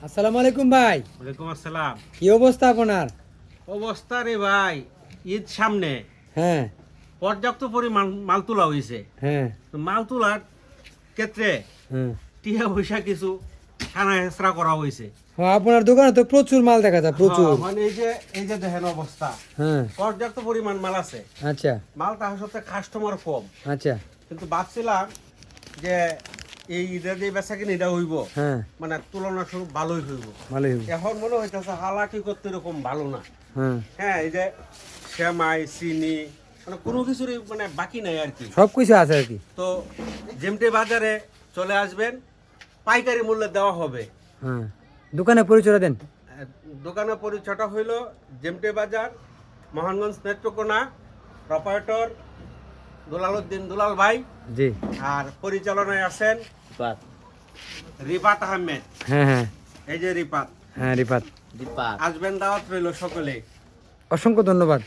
আসসালামু আলাইকুম ভাই। ওয়ালাইকুম আসসালাম। কি অবস্থা আপনার? অবস্থা রে ভাই, ঈদ সামনে, হ্যাঁ পর্যাপ্ত পরিমাণ মাল তোলা হয়েছে। হ্যাঁ তো মাল তোলার ক্ষেত্রে হ্যাঁ। টিয়া পয়সা কিছু খানা হেসরা করা হয়েছে। আপনার দোকানে তো প্রচুর মাল দেখা যায়, প্রচুর। হ্যাঁ, মানে এই যে দেখেন অবস্থা, হ্যাঁ পর্যাপ্ত পরিমাণ মাল আছে। আচ্ছা মালটা আসলে কাস্টমার কম, আচ্ছা। কিন্তু ভাবছিলাম যে এই ঈদের যে বেচা কিনে এটা হইব, হ্যাঁ মানে তুলনা স্বরূপ ভালোই হইব। ভালোই হবে। এখন মনে হইতেছে হালাকি করতে এরকম ভালো না। হ্যাঁ হ্যাঁ, এই যে সেমাই, চিনি, মানে কোনো কিছুরই মানে বাকি নাই আর কি। সব কিছু আছে আর কি। তো যেমটে বাজারে চলে আসবেন, পাইকারি মূল্যে দেওয়া হবে। হ্যাঁ, দোকানে পরিচয় দেন। দোকানের পরিচয়টা হইল যেমটে বাজার, মোহনগঞ্জ নেত্রকোনা, প্রপারেটর দুলালউদ্দিন দুলাল ভাই। জি। আর পরিচালনায় আছেন রিফাত আহমেদ। হ্যাঁ হ্যাঁ এই যে রিফাত। হ্যাঁ রিফাত। আসবেন, দাওয়াত রইল সকলে। অসংখ্য ধন্যবাদ।